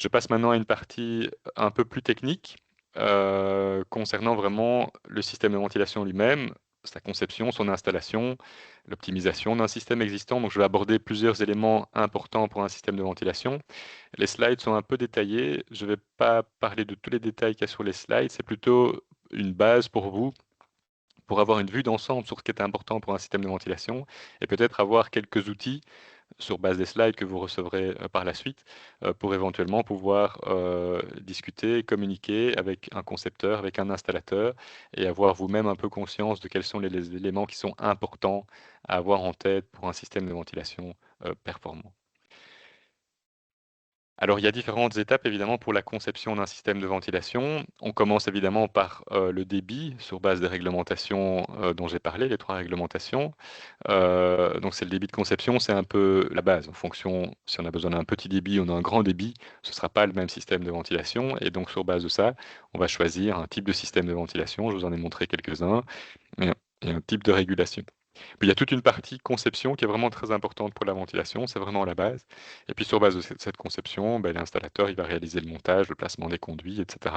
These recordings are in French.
Je passe maintenant à une partie un peu plus technique concernant vraiment le système de ventilation lui-même, sa conception, son installation, l'optimisation d'un système existant. Donc je vais aborder plusieurs éléments importants pour un système de ventilation. Les slides sont un peu détaillés. Je ne vais pas parler de tous les détails qu'il y a sur les slides. C'est plutôt une base pour vous, pour avoir une vue d'ensemble sur ce qui est important pour un système de ventilation et peut-être avoir quelques outils sur base des slides que vous recevrez par la suite pour éventuellement pouvoir discuter, communiquer avec un concepteur, avec un installateur et avoir vous-même un peu conscience de quels sont les éléments qui sont importants à avoir en tête pour un système de ventilation performant. Alors, il y a différentes étapes évidemment pour la conception d'un système de ventilation. On commence évidemment par le débit sur base des réglementations dont j'ai parlé, les 3 réglementations. Donc, c'est le débit de conception, c'est un peu la base. En fonction, si on a besoin d'un petit débit ou d'un grand débit, ce ne sera pas le même système de ventilation. Et donc, sur base de ça, on va choisir un type de système de ventilation. Je vous en ai montré quelques-uns et un type de régulation. Puis il y a toute une partie conception qui est vraiment très importante pour la ventilation, c'est vraiment la base. Et puis sur base de cette conception, ben, l'installateur il va réaliser le montage, le placement des conduits, etc.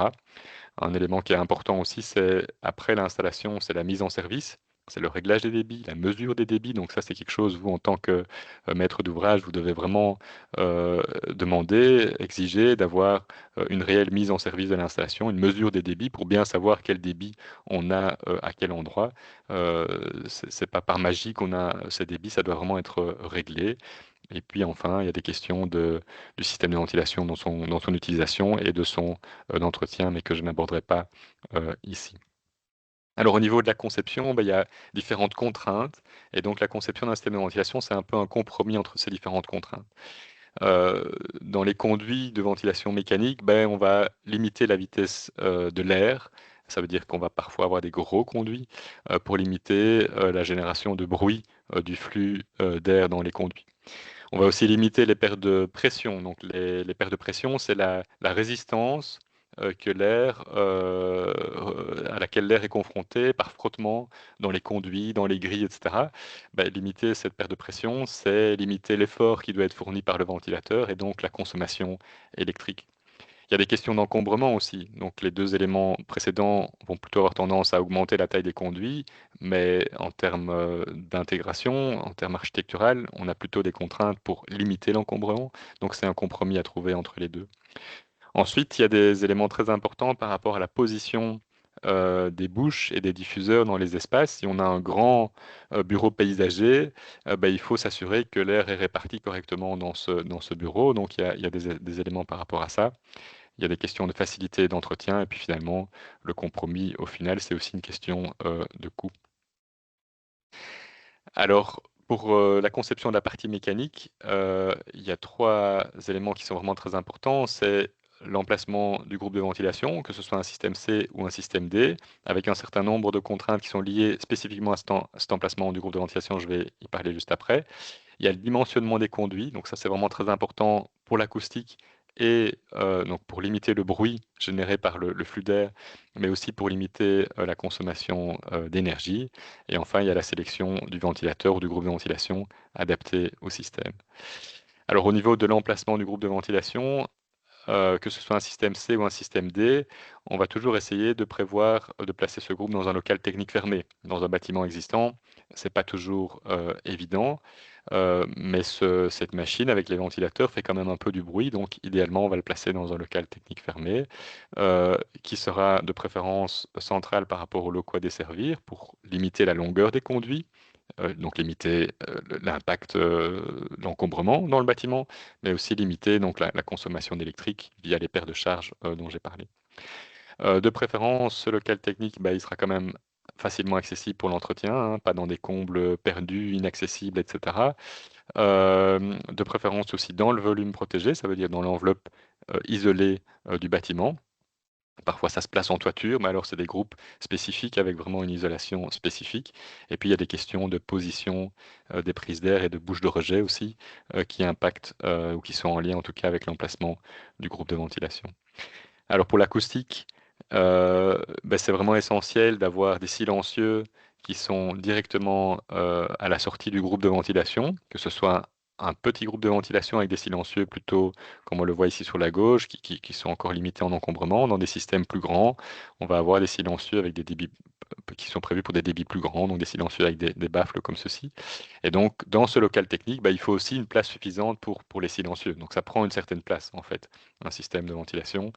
Un élément qui est important aussi, c'est après l'installation, c'est la mise en service. C'est le réglage des débits, la mesure des débits. Donc ça, c'est quelque chose, vous, en tant que maître d'ouvrage, vous devez vraiment demander, exiger d'avoir une réelle mise en service de l'installation, une mesure des débits pour bien savoir quel débit on a à quel endroit. C'est pas par magie qu'on a ces débits, ça doit vraiment être réglé. Et puis enfin, il y a des questions du système de ventilation dans son utilisation et de son d'entretien, mais que je n'aborderai pas ici. Alors au niveau de la conception, ben, il y a différentes contraintes, et donc la conception d'un système de ventilation, c'est un peu un compromis entre ces différentes contraintes. Euh, dans les conduits de ventilation mécanique, ben, on va limiter la vitesse de l'air. Ça veut dire qu'on va parfois avoir des gros conduits pour limiter la génération de bruit du flux d'air dans les conduits. On va aussi limiter les pertes de pression. Donc les pertes de pression, c'est la résistance que à laquelle l'air est confronté par frottement dans les conduits, dans les grilles, etc. Ben, limiter cette perte de pression, c'est limiter l'effort qui doit être fourni par le ventilateur et donc la consommation électrique. Il y a des questions d'encombrement aussi. Donc les deux éléments précédents vont plutôt avoir tendance à augmenter la taille des conduits, mais en termes d'intégration, en termes architectural, on a plutôt des contraintes pour limiter l'encombrement. Donc c'est un compromis à trouver entre les deux. Ensuite, il y a des éléments très importants par rapport à la position des bouches et des diffuseurs dans les espaces. Si on a un grand bureau paysager, ben, il faut s'assurer que l'air est réparti correctement dans ce bureau. Donc il y a des éléments par rapport à ça. Il y a des questions de facilité d'entretien et puis finalement, le compromis, au final, c'est aussi une question de coût. Alors, pour la conception de la partie mécanique, il y a 3 éléments qui sont vraiment très importants. C'est l'emplacement du groupe de ventilation, que ce soit un système C ou un système D, avec un certain nombre de contraintes qui sont liées spécifiquement à cet emplacement du groupe de ventilation. Je vais y parler juste après. Il y a le dimensionnement des conduits, donc ça c'est vraiment très important pour l'acoustique et donc pour limiter le bruit généré par le flux d'air, mais aussi pour limiter la consommation d'énergie. Et enfin, il y a la sélection du ventilateur ou du groupe de ventilation adapté au système. Alors au niveau de l'emplacement du groupe de ventilation, que ce soit un système C ou un système D, on va toujours essayer de prévoir de placer ce groupe dans un local technique fermé. Dans un bâtiment existant, c'est pas toujours évident, mais cette machine avec les ventilateurs fait quand même un peu du bruit, donc idéalement on va le placer dans un local technique fermé, qui sera de préférence central par rapport aux locaux à desservir pour limiter la longueur des conduits donc limiter l'impact, l'encombrement dans le bâtiment, mais aussi limiter donc la consommation d'électrique via les paires de charges dont j'ai parlé. De préférence, ce local technique, bah, il sera quand même facilement accessible pour l'entretien, hein, pas dans des combles perdus, inaccessibles, etc. De préférence aussi dans le volume protégé, ça veut dire dans l'enveloppe isolée du bâtiment. Parfois, ça se place en toiture, mais alors c'est des groupes spécifiques avec vraiment une isolation spécifique. Et puis, il y a des questions de position des prises d'air et de bouches de rejet aussi qui impactent ou qui sont en lien en tout cas avec l'emplacement du groupe de ventilation. Alors, pour l'acoustique, ben, c'est vraiment essentiel d'avoir des silencieux qui sont directement à la sortie du groupe de ventilation, que ce soit un petit groupe de ventilation avec des silencieux plutôt, comme on le voit ici sur la gauche, qui sont encore limités en encombrement. Dans des systèmes plus grands, on va avoir des silencieux avec des débits qui sont prévus pour des débits plus grands, donc des silencieux avec des baffles comme ceci. Et donc, dans ce local technique, il faut aussi une place suffisante pour les silencieux. Donc, ça prend une certaine place, en fait, un système de ventilation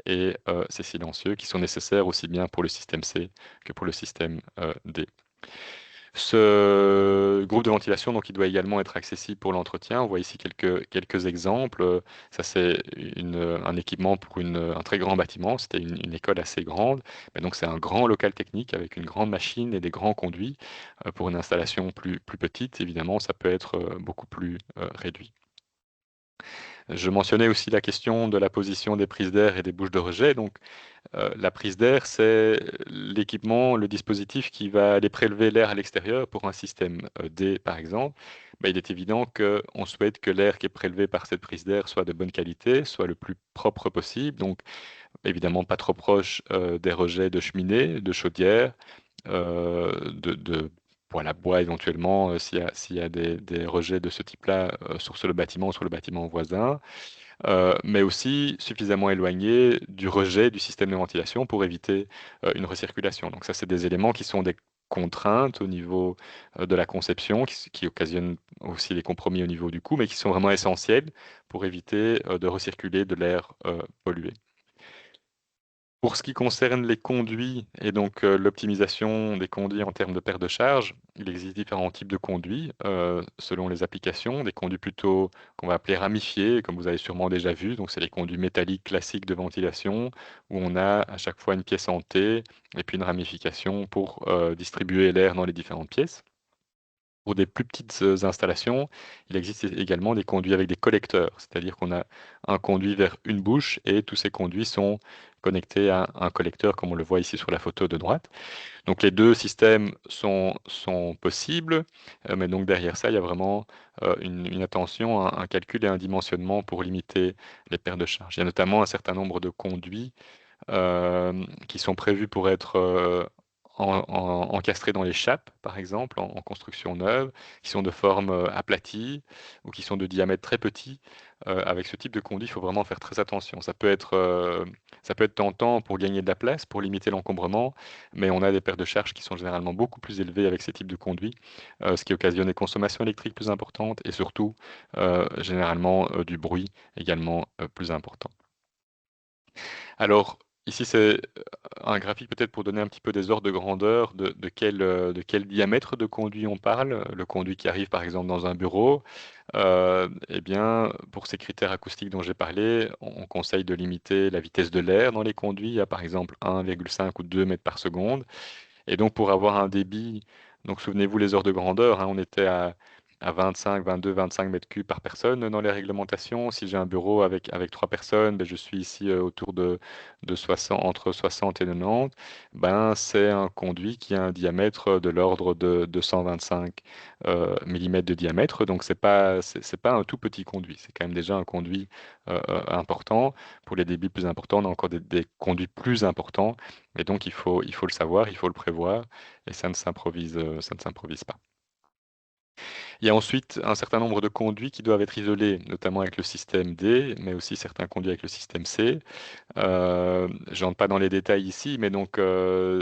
et ces silencieux qui sont nécessaires aussi bien pour le système C que pour le système D. Ce groupe de ventilation, donc, il doit également être accessible pour l'entretien. On voit ici quelques exemples. Ça, c'est un équipement pour un très grand bâtiment. C'était une école assez grande. Mais donc, c'est un grand local technique avec une grande machine et des grands conduits. Pour une installation plus petite, évidemment, ça peut être beaucoup plus réduit. Je mentionnais aussi la question de la position des prises d'air et des bouches de rejet. Donc, la prise d'air, c'est l'équipement, le dispositif qui va aller prélever l'air à l'extérieur pour un système D, par exemple. Il est évident qu'on souhaite que l'air qui est prélevé par cette prise d'air soit de bonne qualité, soit le plus propre possible. Donc, évidemment, pas trop proche des rejets de cheminée, de chaudière, de poêle à bois éventuellement, s'il y a des rejets de ce type-là sur le bâtiment ou sur le bâtiment voisin. Mais aussi suffisamment éloigné du rejet du système de ventilation pour éviter une recirculation. Donc ça, c'est des éléments qui sont des contraintes au niveau de la conception, qui occasionnent aussi les compromis au niveau du coût, mais qui sont vraiment essentiels pour éviter de recirculer de l'air pollué. Pour ce qui concerne les conduits et donc l'optimisation des conduits en termes de perte de charge, il existe différents types de conduits selon les applications. Des conduits plutôt qu'on va appeler ramifiés, comme vous avez sûrement déjà vu. Donc, c'est les conduits métalliques classiques de ventilation où on a à chaque fois une pièce en T et puis une ramification pour distribuer l'air dans les différentes pièces. Pour des plus petites installations, il existe également des conduits avec des collecteurs, c'est-à-dire qu'on a un conduit vers une bouche et tous ces conduits sont connectés à un collecteur, comme on le voit ici sur la photo de droite. Donc les deux systèmes sont possibles, mais donc derrière ça, il y a vraiment une attention, un calcul et un dimensionnement pour limiter les pertes de charge. Il y a notamment un certain nombre de conduits qui sont prévus pour être encastrés dans les chapes, par exemple, en construction neuve, qui sont de forme aplatie ou qui sont de diamètre très petit. Avec ce type de conduit, il faut vraiment faire très attention. Ça peut être tentant pour gagner de la place, pour limiter l'encombrement, mais on a des pertes de charge qui sont généralement beaucoup plus élevées avec ces types de conduits, ce qui occasionne des consommations électriques plus importantes et surtout, généralement, du bruit également plus important. Alors, ici, c'est un graphique peut-être pour donner un petit peu des ordres de grandeur de quel diamètre de conduit on parle. Le conduit qui arrive par exemple dans un bureau, eh bien, pour ces critères acoustiques dont j'ai parlé, on conseille de limiter la vitesse de l'air dans les conduits à par exemple 1,5 ou 2 mètres par seconde. Et donc, pour avoir un débit, donc souvenez-vous les ordres de grandeur, hein, on était à 25, 22, 25 mètres cubes par personne dans les réglementations. Si j'ai un bureau avec trois personnes, je suis ici autour de 60, entre 60 et 90. C'est un conduit qui a un diamètre de l'ordre de 125 mm de diamètre. Donc, c'est pas un tout petit conduit. C'est quand même déjà un conduit important. Pour les débits plus importants, on a encore des conduits plus importants. Et donc, il faut le savoir, il faut le prévoir, et ça ne s'improvise pas. Il y a ensuite un certain nombre de conduits qui doivent être isolés, notamment avec le système D, mais aussi certains conduits avec le système C. Je n'entre pas dans les détails ici, mais donc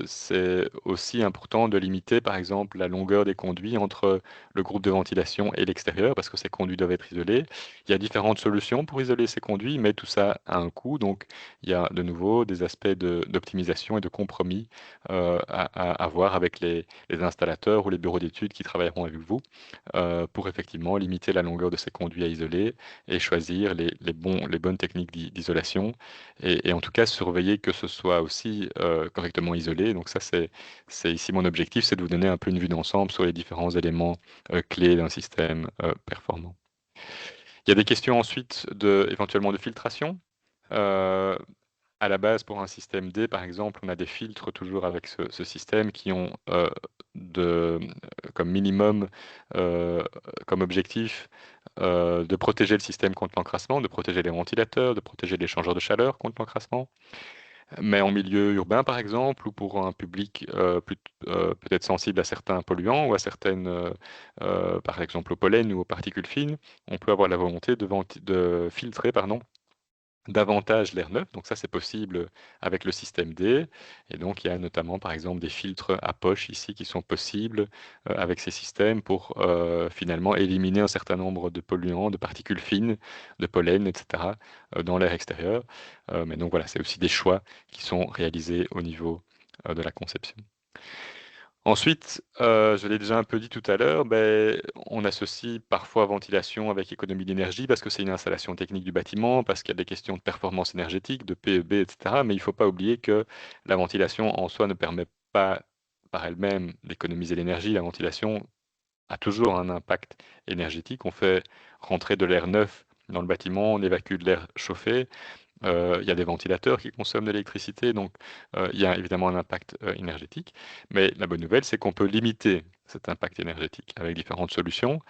c'est aussi important de limiter, par exemple, la longueur des conduits entre le groupe de ventilation et l'extérieur, parce que ces conduits doivent être isolés. Il y a différentes solutions pour isoler ces conduits, mais tout ça a un coût. Donc, il y a de nouveau des aspects d'optimisation et de compromis à avoir avec les installateurs ou les bureaux d'études qui travailleront avec vous pour effectivement limiter la longueur de ces conduits à isoler et choisir les bonnes techniques d'isolation et en tout cas surveiller que ce soit aussi correctement isolé. Donc ça, c'est ici mon objectif, c'est de vous donner un peu une vue d'ensemble sur les différents éléments clés d'un système performant. Il y a des questions ensuite éventuellement de filtration. Euh, à la base, pour un système D, par exemple, on a des filtres toujours avec ce système qui ont comme minimum, euh, comme objectif, de protéger le système contre l'encrassement, de protéger les ventilateurs, de protéger les changeurs de chaleur contre l'encrassement. Mais en milieu urbain, par exemple, ou pour un public peut-être sensible à certains polluants ou à certaines, par exemple au pollen ou aux particules fines, on peut avoir la volonté de filtrer, pardon, davantage l'air neuf. Donc ça, c'est possible avec le système D. Et donc, il y a notamment, par exemple, des filtres à poche ici qui sont possibles avec ces systèmes pour finalement éliminer un certain nombre de polluants, de particules fines, de pollen, etc. Dans l'air extérieur. Mais donc voilà, c'est aussi des choix qui sont réalisés au niveau de la conception. Ensuite, je l'ai déjà un peu dit tout à l'heure, on associe parfois ventilation avec économie d'énergie parce que c'est une installation technique du bâtiment, parce qu'il y a des questions de performance énergétique, de PEB, etc. Mais il ne faut pas oublier que la ventilation en soi ne permet pas par elle-même d'économiser l'énergie. La ventilation a toujours un impact énergétique. On fait rentrer de l'air neuf dans le bâtiment, on évacue de l'air chauffé. Il y a des ventilateurs qui consomment de l'électricité, donc il y a évidemment un impact énergétique. Mais la bonne nouvelle, c'est qu'on peut limiter cet impact énergétique avec différentes solutions.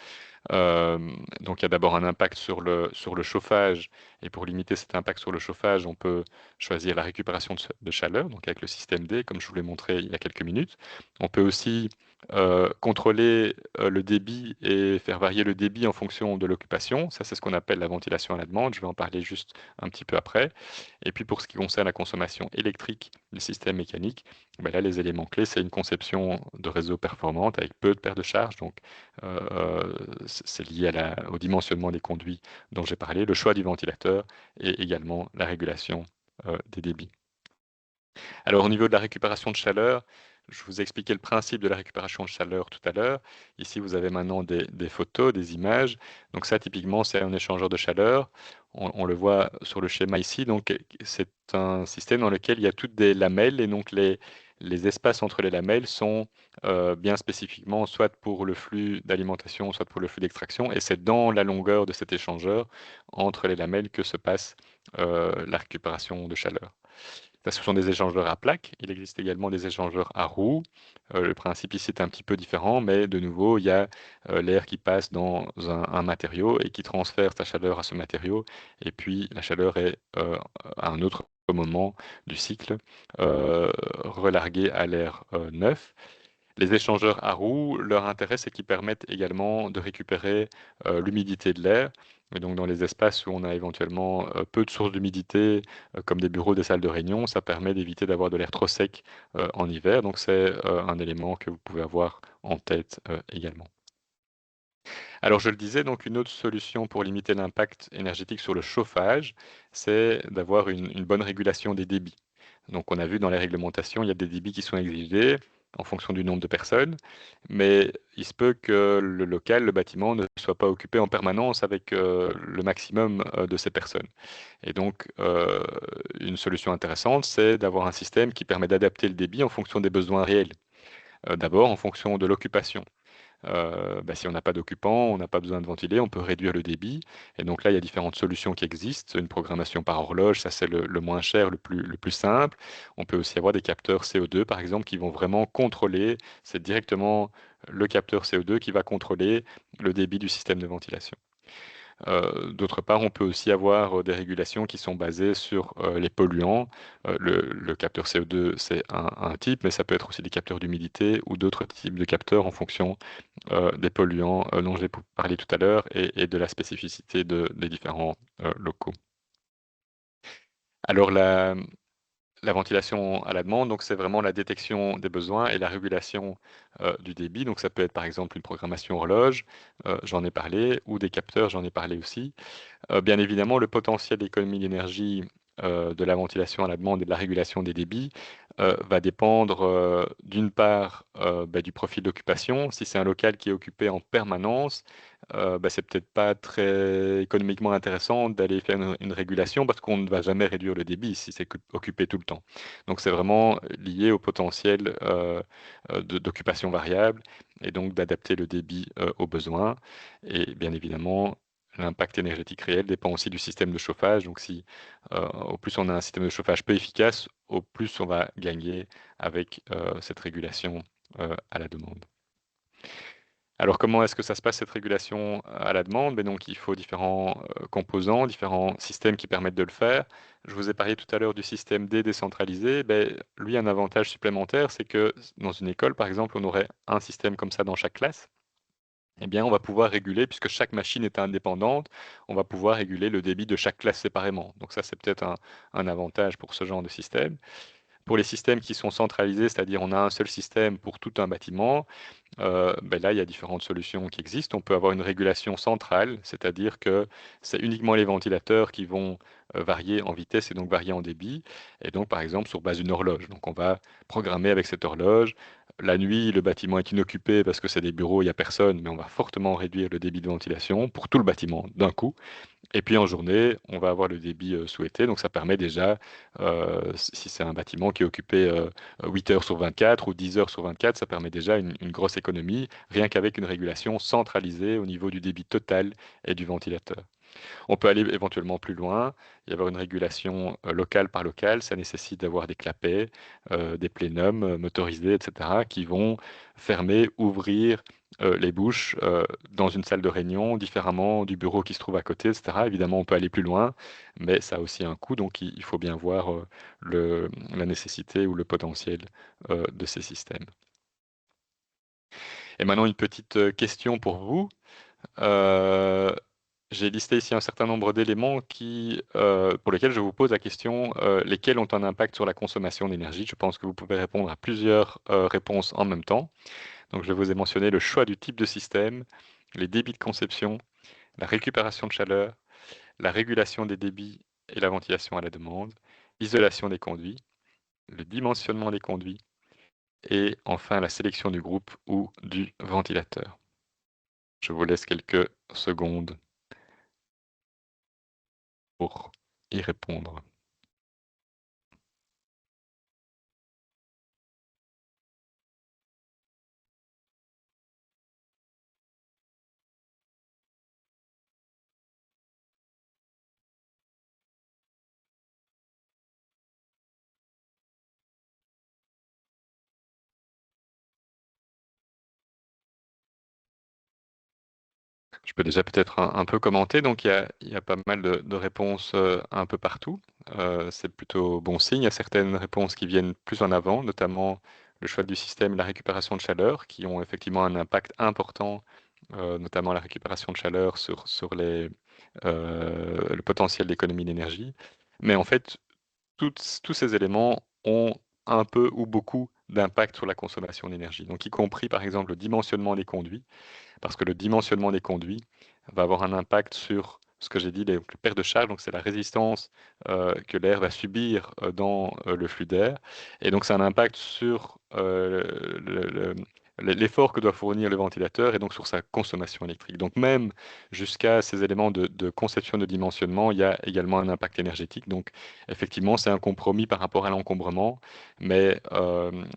Euh, donc il y a d'abord un impact sur le chauffage, et pour limiter cet impact sur le chauffage, on peut choisir la récupération de chaleur, donc avec le système D, comme je vous l'ai montré il y a quelques minutes. On peut aussi contrôler le débit et faire varier le débit en fonction de l'occupation. Ça, c'est ce qu'on appelle la ventilation à la demande. Je vais en parler juste un petit peu après. Et puis pour ce qui concerne la consommation électrique du système mécanique, là, les éléments clés, c'est une conception de réseau performante avec peu de pertes de charge. Donc, c'est lié au dimensionnement des conduits dont j'ai parlé, le choix du ventilateur et également la régulation des débits. Alors au niveau de la récupération de chaleur, je vous ai expliqué le principe de la récupération de chaleur tout à l'heure. Ici, vous avez maintenant des photos, des images. Donc ça, typiquement, c'est un échangeur de chaleur. On le voit sur le schéma ici. Donc c'est un système dans lequel il y a toutes des lamelles et donc les espaces entre les lamelles sont bien spécifiquement soit pour le flux d'alimentation, soit pour le flux d'extraction. Et c'est dans la longueur de cet échangeur entre les lamelles que se passe la récupération de chaleur. Ça, ce sont des échangeurs à plaques. Il existe également des échangeurs à roues. Le principe ici est un petit peu différent, mais de nouveau, il y a l'air qui passe dans un matériau et qui transfère sa chaleur à ce matériau. Et puis, la chaleur est à un autre moment du cycle relarguée à l'air neuf. Les échangeurs à roues, leur intérêt, c'est qu'ils permettent également de récupérer l'humidité de l'air. Et donc, dans les espaces où on a éventuellement peu de sources d'humidité, comme des bureaux, des salles de réunion, ça permet d'éviter d'avoir de l'air trop sec en hiver. Donc, c'est un élément que vous pouvez avoir en tête également. Alors, je le disais, donc une autre solution pour limiter l'impact énergétique sur le chauffage, c'est d'avoir une bonne régulation des débits. Donc, on a vu dans les réglementations, il y a des débits qui sont exigés en fonction du nombre de personnes, mais il se peut que le local, le bâtiment, ne soit pas occupé en permanence avec le maximum de ces personnes. Et donc, une solution intéressante, c'est d'avoir un système qui permet d'adapter le débit en fonction des besoins réels. D'abord, en fonction de l'occupation. Si on n'a pas d'occupant, on n'a pas besoin de ventiler, on peut réduire le débit. Et donc là, il y a différentes solutions qui existent. Une programmation par horloge, ça c'est le moins cher, le plus simple. On peut aussi avoir des capteurs CO2, par exemple, qui vont vraiment contrôler. C'est directement le capteur CO2 qui va contrôler le débit du système de ventilation. D'autre part, on peut aussi avoir des régulations qui sont basées sur les polluants. Le capteur CO2, c'est un type, mais ça peut être aussi des capteurs d'humidité ou d'autres types de capteurs en fonction des polluants dont j'ai parlé tout à l'heure et de la spécificité des différents locaux. Alors la ventilation à la demande, donc c'est vraiment la détection des besoins et la régulation du débit. Donc ça peut être par exemple une programmation horloge, j'en ai parlé, ou des capteurs, j'en ai parlé aussi. Bien évidemment, le potentiel d'économie d'énergie de la ventilation à la demande et de la régulation des débits va dépendre d'une part du profil d'occupation. Si c'est un local qui est occupé en permanence, c'est peut-être pas très économiquement intéressant d'aller faire une régulation parce qu'on ne va jamais réduire le débit si c'est occupé tout le temps. Donc c'est vraiment lié au potentiel d'occupation variable et donc d'adapter le débit aux besoins. Et bien évidemment, l'impact énergétique réel dépend aussi du système de chauffage. Donc, si au plus on a un système de chauffage peu efficace, au plus on va gagner avec cette régulation à la demande. Alors, comment est-ce que ça se passe, cette régulation à la demande? Ben donc, il faut différents composants, différents systèmes qui permettent de le faire. Je vous ai parlé tout à l'heure du système D décentralisé. Ben, lui, un avantage supplémentaire, c'est que dans une école, par exemple, on aurait un système comme ça dans chaque classe. Eh bien, on va pouvoir réguler, puisque chaque machine est indépendante, on va pouvoir réguler le débit de chaque classe séparément. Donc ça, c'est peut-être un avantage pour ce genre de système. Pour les systèmes qui sont centralisés, c'est-à-dire on a un seul système pour tout un bâtiment, ben là, il y a différentes solutions qui existent. On peut avoir une régulation centrale, c'est-à-dire que c'est uniquement les ventilateurs qui vont varier en vitesse et donc varier en débit. Et donc, par exemple, sur base d'une horloge. Donc, on va programmer avec cette horloge. La nuit, le bâtiment est inoccupé parce que c'est des bureaux, il n'y a personne, mais on va fortement réduire le débit de ventilation pour tout le bâtiment d'un coup. Et puis en journée, on va avoir le débit souhaité. Donc ça permet déjà, si c'est un bâtiment qui est occupé 8 heures sur 24 ou 10 heures sur 24, ça permet déjà une grosse économie, rien qu'avec une régulation centralisée au niveau du débit total et du ventilateur. On peut aller éventuellement plus loin y avoir une régulation locale par locale. Ça nécessite d'avoir des clapets, des plénums motorisés, etc., qui vont fermer, ouvrir les bouches dans une salle de réunion différemment du bureau qui se trouve à côté, etc. Évidemment, on peut aller plus loin, mais ça a aussi un coût, donc il faut bien voir la nécessité ou le potentiel de ces systèmes. Et maintenant, une petite question pour vous. Euh, j'ai listé ici un certain nombre d'éléments pour lesquels je vous pose la question, lesquels ont un impact sur la consommation d'énergie. Je pense que vous pouvez répondre à plusieurs réponses en même temps. Donc, je vous ai mentionné le choix du type de système, les débits de conception, la récupération de chaleur, la régulation des débits et la ventilation à la demande, l'isolation des conduits, le dimensionnement des conduits et enfin la sélection du groupe ou du ventilateur. Je vous laisse quelques secondes pour y répondre. Je peux déjà peut-être un peu commenter. Donc, il y a pas mal de réponses un peu partout. C'est plutôt bon signe. Il y a certaines réponses qui viennent plus en avant, notamment le choix du système et la récupération de chaleur, qui ont effectivement un impact important, notamment la récupération de chaleur sur le potentiel d'économie d'énergie. Mais en fait, tous ces éléments ont un peu ou beaucoup d'impact sur la consommation d'énergie. Donc, y compris, par exemple, le dimensionnement des conduits, parce que le dimensionnement des conduits va avoir un impact sur ce que j'ai dit, les pertes de charge, donc c'est la résistance que l'air va subir dans le flux d'air. Et donc, c'est un impact sur l'effort que doit fournir le ventilateur et donc sur sa consommation électrique. Donc, même jusqu'à ces éléments de conception de dimensionnement, il y a également un impact énergétique. Donc, effectivement, c'est un compromis par rapport à l'encombrement, mais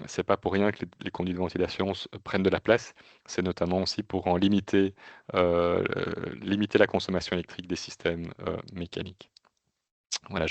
c'est pas pour rien que les conduits de ventilation prennent de la place. C'est notamment aussi pour en limiter la consommation électrique des systèmes mécaniques. Voilà, je vais